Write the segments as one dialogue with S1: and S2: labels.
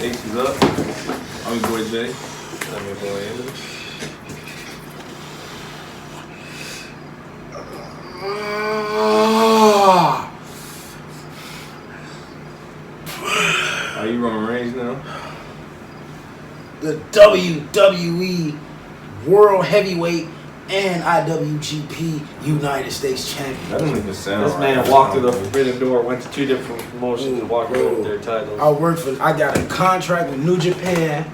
S1: H is up. I'm your boy Jay.
S2: I'm your boy Andy.
S1: Are you Roman Reigns now?
S3: The WWE World Heavyweight and IWGP United States Champion.
S1: That don't even sound
S2: This
S1: right.
S2: man walked through the forbidden door, went to 2 different promotions, and walked away with their titles.
S3: I got a contract with New Japan,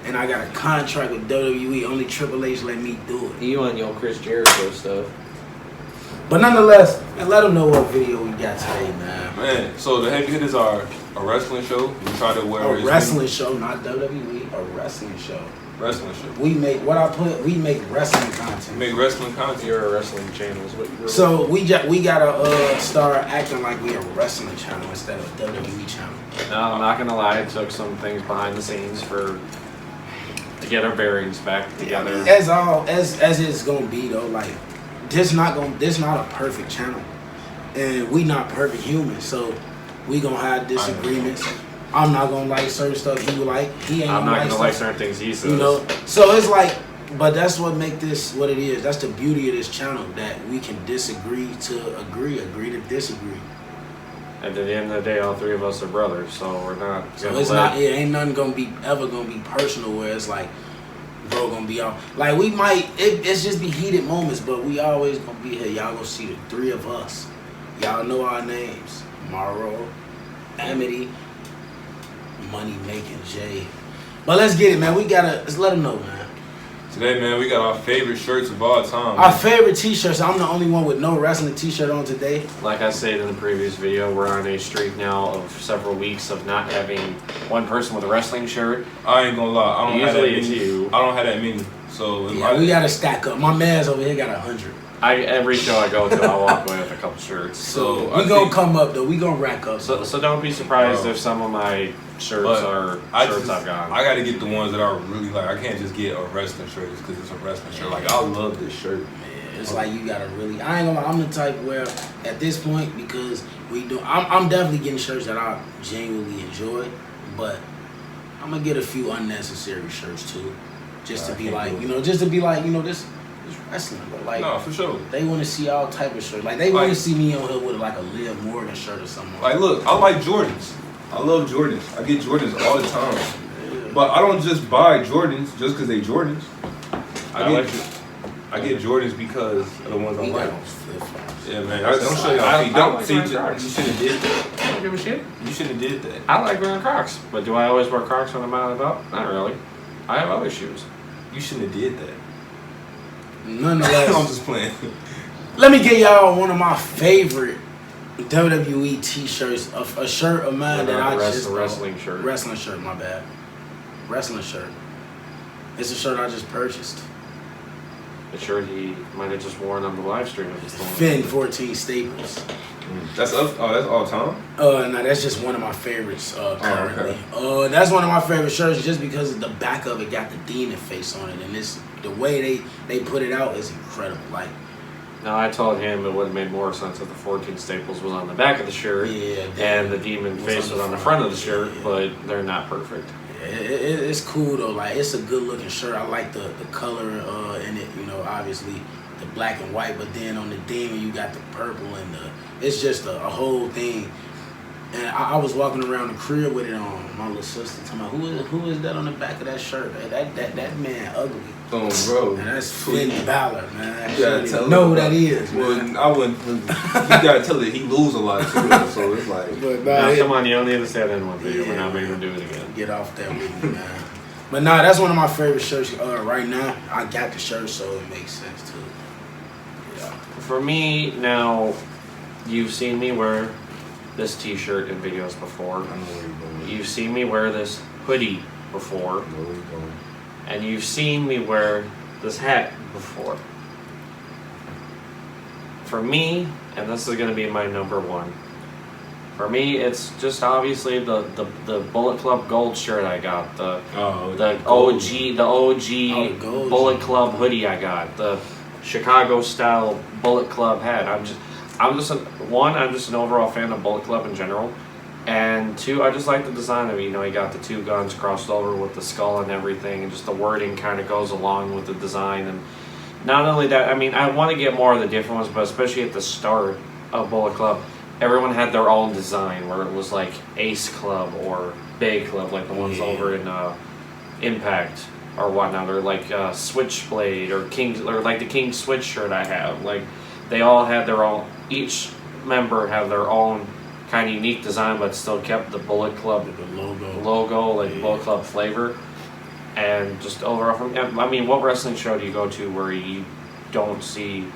S3: and I got a contract with WWE. Only Triple H let me do it.
S2: You on your Chris Jericho stuff.
S3: But nonetheless, and let them know what video we got today, man.
S1: Man, so the Heavy Hitters are a wrestling show. We try to wear
S3: A wrestling show, not WWE. A wrestling show.
S1: Wrestling show.
S3: We make we make wrestling content.
S1: Make wrestling content.
S2: You're a wrestling channel is what you're.
S3: So we gotta start acting like we a wrestling channel instead of a WWE channel.
S2: No, I'm not gonna lie. It took some things behind the scenes to get our bearings back together.
S3: As it's gonna be though, like this not a perfect channel, and we not perfect humans, so we gonna have disagreements. I'm not gonna like certain stuff he like. He ain't.
S2: I'm not gonna like
S3: stuff,
S2: certain things he says.
S3: you know. So it's like, but that's what make this what it is. That's the beauty of this channel, that we can disagree to agree to disagree.
S2: At the end of the day, all 3 of us are brothers, so we're not.
S3: So it's not. It ain't nothing ever gonna be personal where it's like, bro, gonna be out. Like we might. It's just be heated moments, but we always gonna be here. Y'all gonna see the 3 of us. Y'all know our names: Morrow, Amity, Money Making Jay. But let's get it, man. Let's let them know, man.
S1: Today, man, we got our favorite shirts of all time.
S3: Our favorite t-shirts. I'm the only one with no wrestling t-shirt on today.
S2: Like I said in the previous video, we're on a streak now of several weeks of not having one person with a wrestling shirt.
S1: I ain't gonna lie. I don't have that
S2: Usually it's
S1: many.
S2: you.
S1: I don't have that many. So
S3: Yeah, we gotta stack up. My man's over here got 100.
S2: Every show I go to, I walk away with a couple shirts.
S3: So
S1: I
S3: we gonna
S1: think-
S3: come up though. We gonna rack up.
S2: So don't be surprised
S1: Bro.
S2: if some of my shirts
S1: But
S2: are shirts I've gotten.
S1: I gotta get the ones that I really like. I can't just get a wrestling shirt just because it's a wrestling shirt. Like, I love this shirt.
S3: Man, it's like you gotta really. I ain't gonna lie. I'm the type where at this point, because we do. I'm definitely getting shirts that I genuinely enjoy, but I'm gonna get a few unnecessary shirts too, just to be like, this wrestling. But like,
S1: No, for sure.
S3: they want to see all type of shirts. Like they want to see me on here with like a Liv Morgan shirt or something.
S1: Like, look, I like Jordans. I love Jordans. I get Jordans all the time.
S3: Yeah.
S1: But I don't just buy Jordans just because they Jordans. I get Jordans because of the ones I
S3: We
S1: like.
S3: got flip-flops.
S1: Yeah, man. Don't show y'all
S2: I
S1: feet.
S2: like
S1: Don't see.
S2: wearing Crocs.
S1: You should have did that.
S2: I don't give a shit.
S1: You should have did that.
S2: I like wearing Crocs, but do I always wear Crocs when I'm out and about? Not really. I have other shoes.
S1: You shouldn't have did that. I'm
S3: Nonetheless,
S1: just playing.
S3: let me get y'all one of my favorite WWE t-shirts. A shirt of mine that I just
S2: wrestling shirt.
S3: Wrestling shirt, my bad. Wrestling shirt. It's a shirt I just purchased.
S2: The shirt he might have just worn on the live stream of his
S3: Finn 14 Staples.
S1: That's up. Oh, that's all time.
S3: No, that's just one of my favorites currently. That's one of my favorite shirts just because the back of it got the demon face on it, and the way they put it out is incredible. Like,
S2: Now, I told him it would have made more sense if the 14 Staples was on the back of the shirt and the demon face was on the front of the shirt, but they're not perfect.
S3: It's cool though. Like, it's a good looking shirt. I like the color in it. You know, obviously the black and white, but then on the demon you got the purple and it's just a whole thing. And I was walking around the crib with it on. My little sister talking about, who is that on the back of that shirt? Man? That man ugly.
S1: Oh, bro.
S3: Man, that's Finn Balor, man.
S1: You gotta tell
S3: know
S1: him
S3: who that
S1: about-
S3: is.
S1: Well,
S3: Man.
S1: I wouldn't. You gotta tell it. He lose a lot too, so it's like.
S3: But
S2: Now, come on, you don't need to say that in one video. We're not making him do it again.
S3: Get off that with me, man. But nah, that's one of my favorite shirts right now. I got the shirt, so it makes sense too. Yeah.
S2: For me, now, you've seen me wear this t-shirt in videos before.
S1: I know where you're going.
S2: You've seen me wear this hoodie before.
S1: I know where you're going.
S2: And you've seen me wear this hat before. For me, and this is going to be my number one, for me, it's just obviously the Bullet Club Gold shirt I got, the OG Bullet Club hoodie I got, the Chicago style Bullet Club hat. I'm just an overall fan of Bullet Club in general, And two, I just like the design of it. You know, he got the two guns crossed over with the skull and everything, and just the wording kind of goes along with the design. And not only that, I mean, I want to get more of the different ones, but especially at the start of Bullet Club, everyone had their own design where it was like Ace Club or Bay Club, like the ones over in Impact or whatnot, or like Switchblade or King, or like the King Switch shirt I have. Like they all had their own. Each member had their own kind of unique design, but still kept the Bullet Club logo, like Bullet Club flavor. And just overall, I mean, what wrestling show do you go to where you don't see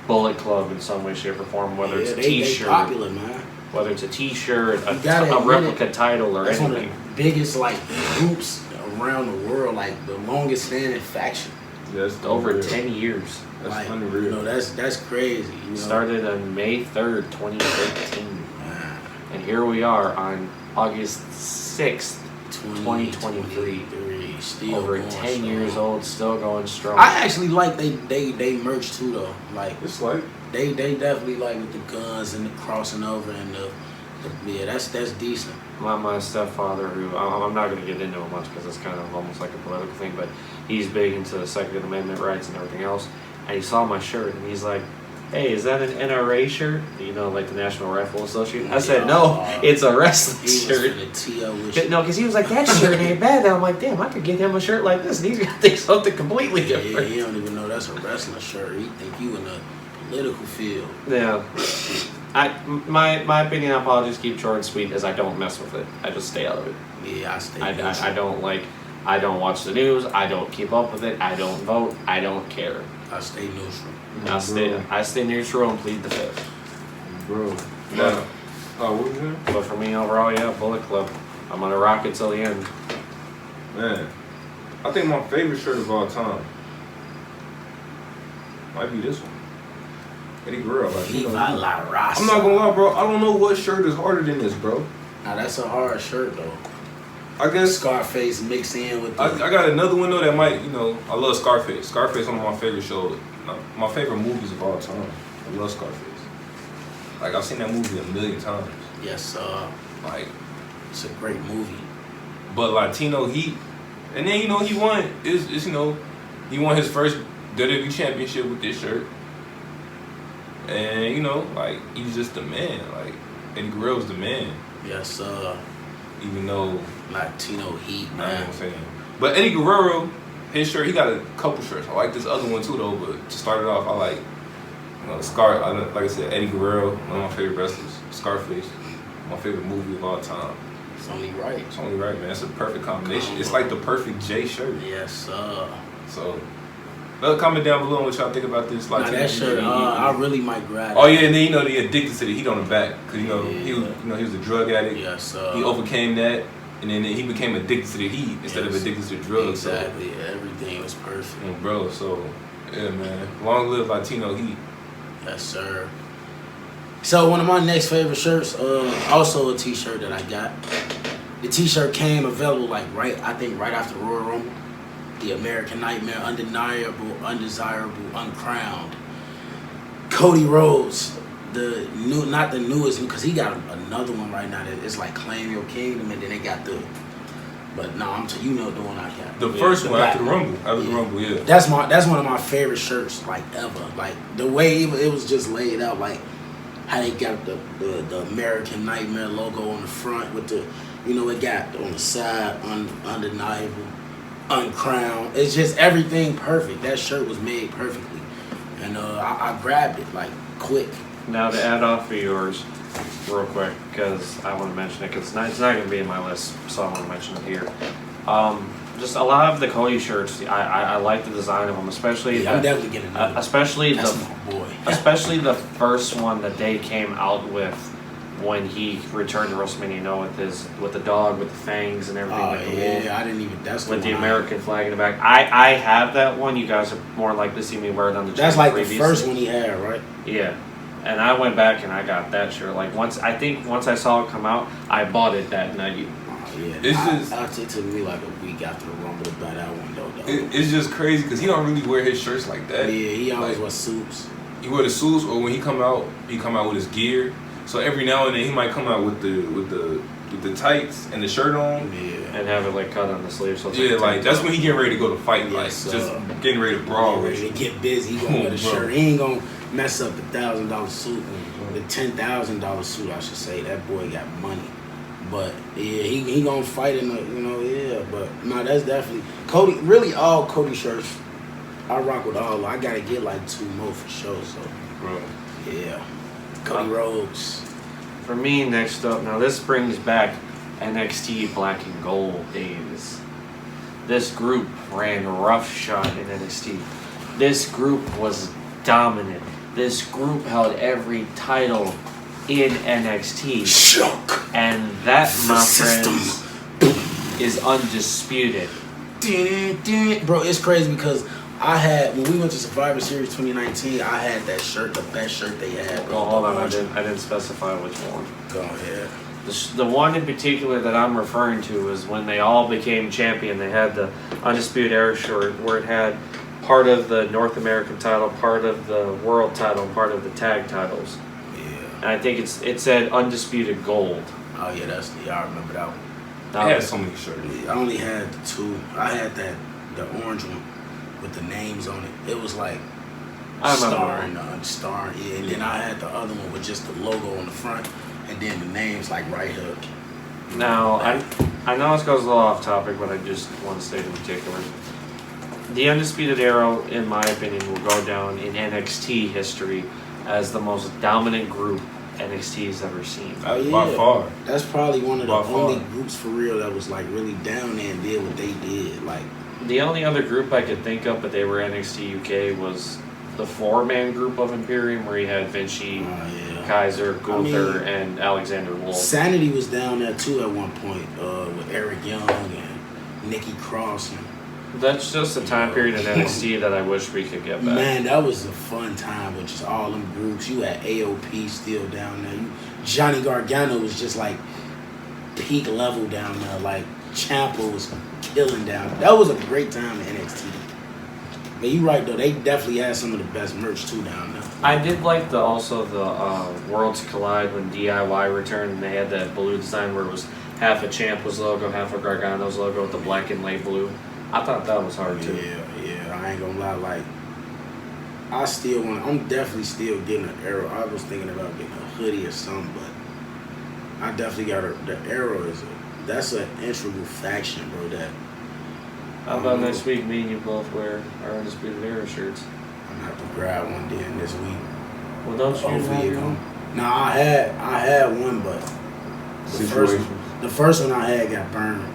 S2: Bullet Club in some way, shape, or form? Whether it's a T-shirt,
S3: popular, man.
S2: Whether it's a T-shirt, a replica title, or
S3: that's
S2: anything.
S3: One of the biggest like groups around the world, like the longest standing faction.
S1: Yeah, that's
S2: Over
S1: unreal.
S2: 10 years.
S1: That's
S3: like,
S1: unreal.
S3: You know, that's crazy. You know?
S2: Started on May 3rd, 2013. And here we are on August 6th, 2023.
S3: Still
S2: Over
S3: going
S2: 10
S3: strong.
S2: years old, still going strong.
S3: I actually like they merch too though. Like
S1: It's like
S3: they definitely like with the guns and the crossing over and the yeah, that's decent.
S2: My stepfather, who I'm not going to get into it much because it's kind of almost like a political thing, but he's big into the Second Amendment rights and everything else. And he saw my shirt and he's like, "Hey, is that an NRA shirt? You know, like the National Rifle Association?" I said, "No, it's a wrestling shirt." No, because he was like, "That shirt ain't bad." And I'm like, "Damn, I could get him a shirt like this." And he's got to think something completely different.
S3: Yeah, he don't even know that's a wrestling shirt. He think you in the political field.
S2: Yeah. My opinion on politics, keep short and sweet, is I don't mess with it. I just stay out of it.
S3: Yeah, I stay.
S2: I don't watch the news. I don't keep up with it. I don't vote. I don't care.
S3: I stay neutral.
S2: I stay neutral and plead the fifth.
S1: bro.
S2: Yeah.
S1: What was it?
S2: But for me overall, yeah, Bullet Club. I'm gonna rock it till the end.
S1: Man, I think my favorite shirt of all time might be this one. Eddie Guerrero. Like, you know,
S3: Viva la Raza.
S1: I'm not gonna lie, bro. I don't know what shirt is harder than this, bro.
S3: Now that's a hard shirt though.
S1: I guess
S3: Scarface mixed in with the,
S1: I got another one though that might, you know, I love Scarface. Scarface is one of my favorite shows, my favorite movies of all time. I love Scarface. Like I've seen that movie a million times.
S3: yes,
S1: Like,
S3: it's a great movie.
S1: but Latino Heat, and then you know he won is you know he won his first WWE championship with this shirt, and you know like he's just the man. Like Eddie Guerrero's the man.
S3: Yes,
S1: Even though
S3: Latino Heat,
S1: I know what
S3: man.
S1: I'm saying. But Eddie Guerrero, his shirt, he got a couple shirts. I like this other one too though, but to start it off, I like, you know, like I said, Eddie Guerrero, one of my favorite wrestlers. Scarface, my favorite movie of all time.
S3: It's only right.
S1: It's only right, man. It's a perfect combination. It's like the perfect J shirt.
S3: Yes,
S1: So, comment down below on what y'all think about this. Like
S3: now that shirt, I really might grab it.
S1: Oh yeah, and then you know they addicted to the heat on the back because you know
S3: Yeah.
S1: he was a drug addict.
S3: Yes,
S1: He overcame that, and then he became addicted to the heat instead of addicted to drugs.
S3: Exactly, everything was perfect.
S1: So, and bro, so yeah, man, long live Latino Heat.
S3: Yes, sir. So one of my next favorite shirts, also a T-shirt that I got. The T-shirt came available like right after Royal Rumble. The American Nightmare, Undeniable, Undesirable, Uncrowned. Cody Rhodes, not the newest, because he got another one right now that it's like Claim Your Kingdom, and then they got but no, you know the one I got.
S1: The first one after the
S3: black
S1: Rumble, after the Rumble, yeah.
S3: That's one of my favorite shirts like ever. Like the way it was just laid out, like how they got the American Nightmare logo on the front with the, you know, it got on the side Undeniable, Uncrowned. It's just everything perfect. That shirt was made perfectly, and I grabbed it like quick.
S2: Now to add off of yours, real quick, because I want to mention it, because it's not going to be in my list, so I want to mention it here. Just a lot of the Cody shirts, I like the design of them, especially
S3: I'm definitely getting another.
S2: especially
S3: That's
S2: the
S3: my boy.
S2: especially the first one that they came out with when he returned to WrestleMania, you know, with the dog with the fangs and everything, like the wolf,
S3: I didn't even. That's
S2: with the
S3: one
S2: American flag in the back. I have that one. You guys are more likely to see me wear it on the
S3: That's
S2: channel
S3: like the first one he had, right?
S2: Yeah. And I went back and I got that shirt. Like once I saw it come out, I bought it that night.
S3: Yeah,
S1: It's
S3: it took me like a week after the Rumble to buy that one though.
S1: It's just crazy because he don't really wear his shirts like that.
S3: Yeah, he always
S1: Like,
S3: wears suits.
S1: He wear the suits, or when he come out with his gear. So every now and then he might come out with the with the tights and the shirt on.
S3: Yeah.
S2: And have it like cut on the sleeve. So it's
S1: Yeah,
S2: like,
S1: like that's when he getting ready to go to fight. Like
S3: Yes,
S1: just getting ready to brawl with
S3: Ready
S1: you.
S3: to get busy. He gonna wear the
S1: Bro.
S3: shirt. He ain't gonna mess up the $1,000 suit. The $10,000 suit, I should say. That boy got money. But yeah, he gonna fight in the, you know, yeah. But no, that's definitely Cody. Really, all Cody shirts, I rock with all. I gotta get like 2 more for sure. So
S1: Bro.
S3: yeah, Cody Rhodes.
S2: For me, next up, now this brings back NXT Black and Gold days. This group ran roughshod in NXT. This group was dominant. This group held every title in NXT.
S3: Shook.
S2: And that, my
S3: System.
S2: friends, is undisputed.
S3: Bro, it's crazy because I had, when we went to Survivor Series 2019, I had that shirt, the best shirt they had. Bro.
S2: Oh, hold on, I didn't specify which one.
S3: Go ahead.
S2: The one in particular that I'm referring to is when they all became champion. They had the Undisputed Arrow shirt where it had part of the North American title, part of the world title, and part of the tag titles.
S3: Yeah.
S2: And I think it said Undisputed Gold.
S3: Oh yeah, I remember that one.
S1: I had so many shirts.
S3: I only had the 2. I had the orange one with the names on it. It was like
S2: I remember
S3: star
S2: that
S3: and star. Yeah, and then I had the other one with just the logo on the front, and then the names like right hook.
S2: Now, I know this goes a little off topic, but I just want to state in particular. The Undisputed Arrow, in my opinion, will go down in NXT history as the most dominant group NXT's ever seen.
S3: Oh, yeah.
S1: By far.
S3: That's probably one of the
S1: By far.
S3: only groups for real that was like really down there and did what they did. Like,
S2: The only other group I could think of, but they were NXT UK, was the 4-man group of Imperium, where you had Vinci,
S3: yeah.
S2: Kaiser, Gunther, and Alexander Wolf.
S3: Sanity was down there too at one point with Eric Young and Nikki Cross. And,
S2: That's just a time period in NXT that I wish we could get back.
S3: man, that was a fun time with just all them groups. You had AOP still down there. Johnny Gargano was just like peak level down there. Like Ciampa was killing down there. That was a great time in NXT. But you right though, they definitely had some of the best merch too down there.
S2: I did like the Worlds Collide when DIY returned, and they had that blue design where it was half a Ciampa's logo, half a Gargano's logo with the black and light blue. I thought that was hard too.
S3: Yeah, I ain't gonna lie, like I'm definitely still getting an Arrow. I was thinking about getting a hoodie or something, but I definitely got the Arrow that's an integral faction, bro. That
S2: How about next week, me and you both wear our Undisputed Arrow shirts?
S3: I'm gonna have to grab one then this week.
S2: Well, don't you
S3: Hopefully
S2: have
S3: it
S2: your
S3: come.
S2: own?
S3: No, I had one, but the first one I had got burned,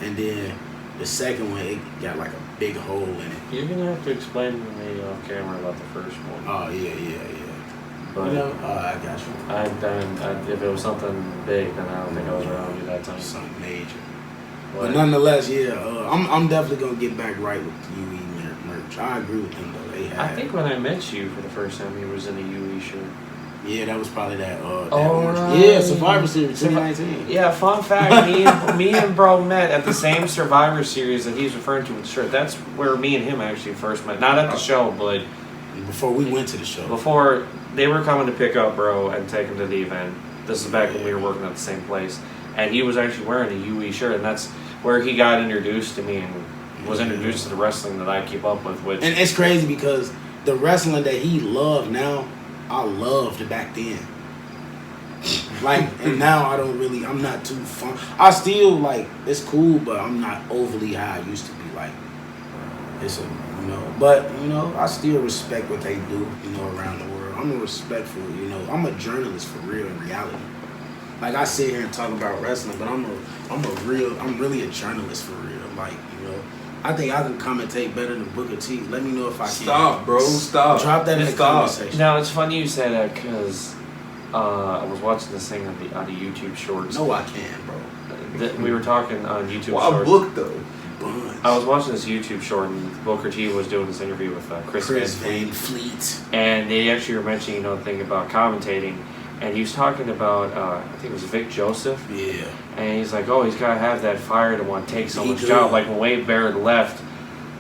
S3: and then the second one it got like a big hole in it.
S2: You're gonna have to explain to me off camera about the first one.
S3: Oh yeah.
S2: But
S3: I got you.
S2: if it was something big, then I don't think I was around you that time.
S3: Something major.
S2: But
S3: But nonetheless, I'm definitely gonna get back right with the UE merch. I agree with them though. They had.
S2: I think when I met you for the first time, you was in a UE shirt.
S3: Yeah, that was probably that
S2: Oh,
S3: orange.
S2: right.
S3: Yeah, Survivor Series 2019.
S2: Yeah, fun fact, me and bro met at the same Survivor Series that he's referring to with the shirt. That's where me and him actually first met. Not at the show, but
S3: Before we went to the show.
S2: before they were coming to pick up bro and take him to the event. This is back when we were working at the same place. And he was actually wearing a UE shirt, and that's where he got introduced to me and was introduced to the wrestling that I keep up with. Which
S3: And it's crazy because the wrestling that he loved now, I loved back then. Like, and now I'm not too fun. I still, like, it's cool, but I'm not overly how I used to be. Like, but, I still respect what they do, around the world. I'm a respectful, I'm a journalist for real in reality. Like, I sit here and talk about wrestling, but I'm really a journalist for real. Like, I think I can commentate better than Booker T. Let me know if I can.
S1: Stop, bro. Stop.
S3: Drop that in the comment section.
S2: Now it's funny you say that because I was watching this thing on the YouTube Shorts.
S3: No, I can, bro.
S2: We were talking on YouTube
S1: Well,
S2: Shorts.
S1: book though.
S3: Buns.
S2: I was watching this YouTube short, and Booker T was doing this interview with Chris
S3: Van
S2: Van
S3: Fleet.
S2: and they actually were mentioning, the thing about commentating, and he was talking about, I think it was Vic Joseph,
S3: Yeah.
S2: and he's like, oh, he's got to have that fire to want to take someone's
S3: do.
S2: job. Like when Wade Barrett left,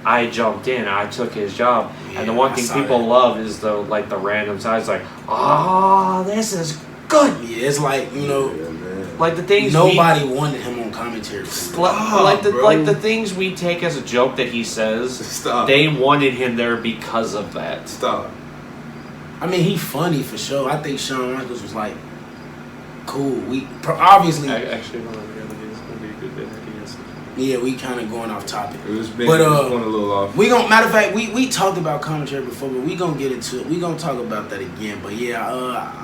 S2: I jumped in, I took his job, and the
S3: Yeah,
S2: one
S3: I
S2: thing
S3: saw
S2: people
S3: that.
S2: love is the random sides, like, oh, this is good.
S3: Yeah, it's like,
S1: Yeah, man.
S2: Like the things
S3: nobody wanted him on commentary.
S2: Like the things we take as a joke that he says.
S1: Stop.
S2: They wanted him there because of that.
S1: Stop.
S3: I mean, he funny for sure. I think Shawn Michaels was like cool. We obviously.
S2: I actually don't know. It's gonna be a good bit.
S3: Yeah, we kind of going off topic.
S1: It was big. But going a little off.
S3: We gonna matter of fact, we talked about commentary before, but we gonna get into it. We gonna talk about that again. But yeah,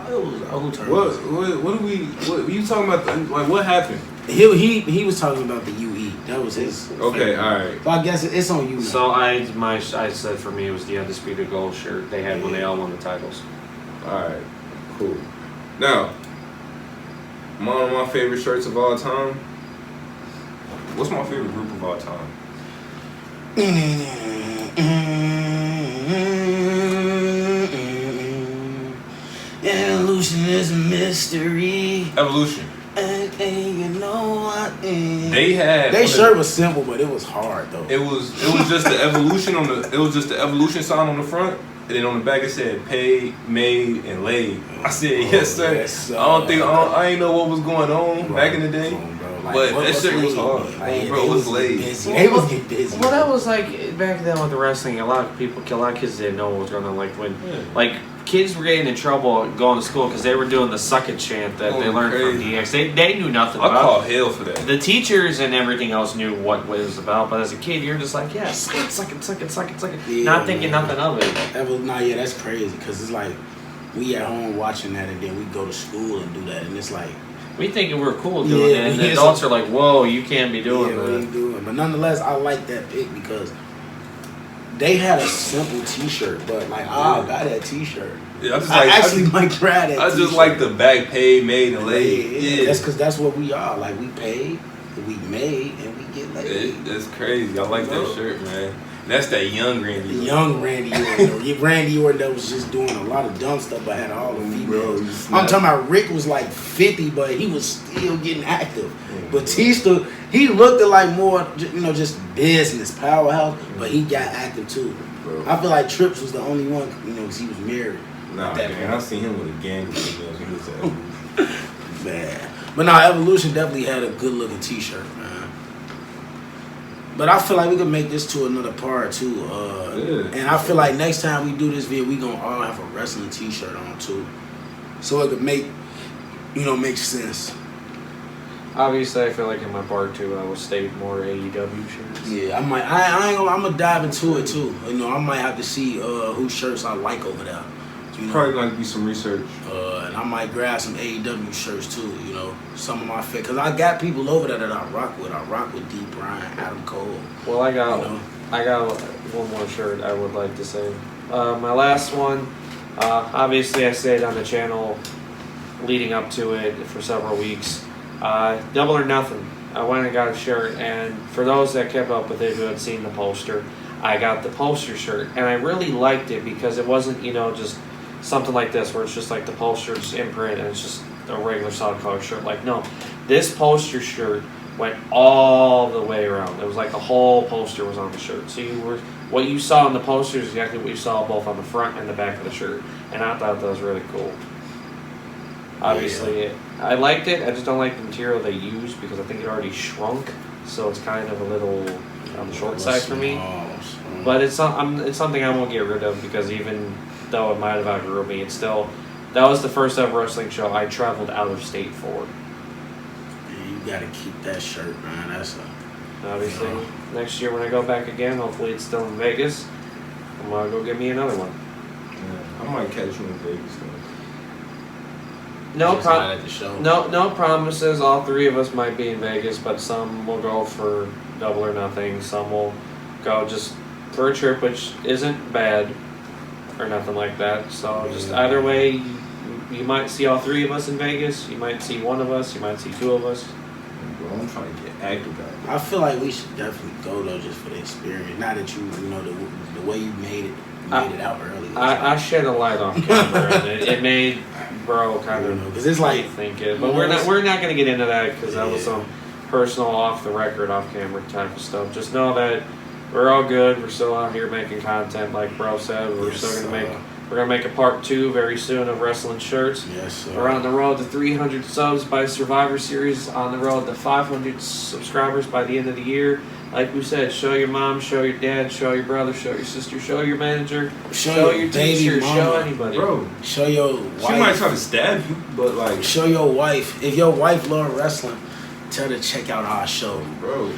S3: it was who turned.
S1: What are you talking about? Like what happened?
S3: He was talking about the UE. That was his.
S1: Okay, all right.
S3: So I guess it's on you now.
S2: So I said for me it was the Undisputed Gold shirt they had when they all won the titles.
S1: All right, cool. Now, one of my favorite shirts of all time. What's my favorite group of all time?
S3: Evolution is a mystery.
S1: Evolution.
S3: And you know what?
S1: Their
S3: shirt was simple, but it was hard though.
S1: It was just the evolution evolution sign on the front, and then on the back it said paid, made, and laid. I said yes sir.
S3: Yes,
S1: I ain't know what was going on back in the day. But that shit was hard. Bro, it was laid.
S3: They was getting busy.
S2: Well, that was like back then with the wrestling. A lot of kids didn't know what was going on. Like when, like kids were getting in trouble going to school because they were doing the "suck it" chant that they learned from DX. They knew nothing about.
S1: I call hell for that.
S2: The teachers and everything else knew what it was about, but as a kid, you're just like, yeah, suck it,
S3: yeah,
S2: not thinking nothing of it.
S3: That's crazy because it's like we at home watching that, and then we go to school and do that, and it's like.
S2: We think we're cool doing it, and the adults are like, "Whoa, you can't be doing that."
S3: What are you doing? But nonetheless, I like that pick because they had a simple T-shirt, but like I got that T-shirt.
S1: Yeah,
S3: I might grab that.
S1: I just like the back paid, made, and laid.
S3: Yeah, that's because that's what we are. Like we paid, we made, and we get laid.
S1: That's crazy. I like that shirt, man. That's that young Randy.
S3: Young Randy Orton. Randy Orton that was just doing a lot of dumb stuff, but had all the females. I'm talking about Rick was like 50, but he was still getting active. Batista, he looked at like more, just business powerhouse, but he got active too. Bro. I feel like Trips was the only one, because he was married.
S1: Nah, man, I seen him with a gang of females. He was
S3: man. But nah, Evolution definitely had a good looking T-shirt, man. But I feel like we can make this to another part too. And I feel like next time we do this video, we gonna all have a wrestling T-shirt on too, so it could make sense.
S2: Obviously, I feel like in my part too, I will state more AEW shirts.
S3: Yeah, I might. I ain't gonna. I'm gonna dive into it too. I might have to see whose shirts I like over there.
S1: Probably gonna be some research.
S3: And I might grab some AEW shirts too. Some of my favorite. Cause I got people over there that I rock with. I rock with D. Bryan, Adam Cole.
S2: Well, I got one more shirt I would like to say. My last one. Obviously, I stayed on the channel leading up to it for several weeks. Double or Nothing. I went and got a shirt, and for those that kept up with it who had seen the poster, I got the poster shirt, and I really liked it because it wasn't, just something like this where it's just like the poster's imprint and it's just a regular solid color shirt. Like, no, this poster shirt went all the way around. It was like the whole poster was on the shirt. So what you saw on the poster is exactly what you saw both on the front and the back of the shirt, and I thought that was really cool. Obviously, I liked it. I just don't like the material they used because I think it already shrunk, so it's kind of a little on the short side for me. But it's something I won't get rid of because even though it might have outgrew me, it's still, that was the first ever wrestling show I traveled out of state for.
S3: Yeah, you gotta keep that shirt, man. That's
S2: obviously next year when I go back again, hopefully it's still in Vegas. I'm gonna go get me another one.
S1: Yeah, I might catch you in Vegas though.
S2: No promises. All three of us might be in Vegas, but some will go for Double or Nothing. Some will go just for a trip, which isn't bad or nothing like that. So just either way, you might see all three of us in Vegas. You might see one of us. You might see two of us.
S1: Bro, I'm trying to get active out there.
S3: I feel like we should definitely go though, just for the experience. Now that the way you made it out early.
S2: I shed a light off camera, and it made bro kind of
S3: because it's like
S2: think it, but we're not gonna get into that because that was some personal off the record, off camera type of stuff. Just know that we're all good. We're still out here making content, like bro said. We're still gonna make We're gonna make a part 2 very soon of wrestling shirts.
S3: Yes, sir.
S2: We're on the road to 300 subs by Survivor Series. On the road to 500 subscribers by the end of the year. Like we said, show your mom, show your dad, show your brother, show your sister, show your manager, show your
S3: baby
S2: teacher,
S3: mama.
S2: show anybody.
S1: Bro,
S3: Show your wife.
S1: she might try to stab you, but like,
S3: Show your wife. If your wife love wrestling, tell her to check out our show.
S1: bro,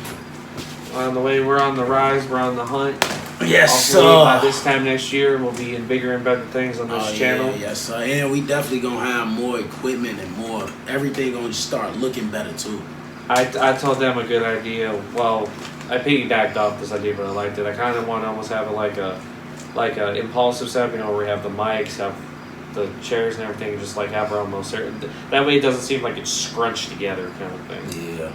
S2: On the way, we're on the rise, we're on the hunt.
S3: Yes,
S2: Hopefully, by
S3: sir.
S2: this time next year, we'll be in bigger and better things on this channel.
S3: Yeah, yes, sir. And we definitely gonna have more equipment and more. Everything gonna start looking better too.
S2: I told them a good idea. Well, I piggybacked off this idea, but I liked it. I kind of want to almost have like a impulsive setup, where we have the mics, have the chairs and everything, just like have our own little certain. That way, it doesn't seem like it's scrunched together, kind of thing.
S3: Yeah.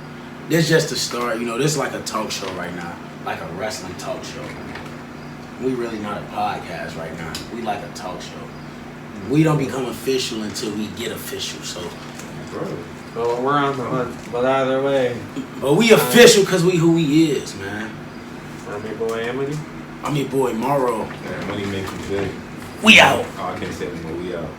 S3: This just the start. This is like a talk show right now, like a wrestling talk show. We really not a podcast right now. We like a talk show. We don't become official until we get official. So,
S1: bro.
S2: Well, we're on the hunt, but either way.
S3: but we official because we who we is, man.
S2: I'm your boy Emily.
S3: I'm your boy Morrow.
S1: Man, money make you big.
S3: We out.
S1: Oh, I can't say it anymore. We out.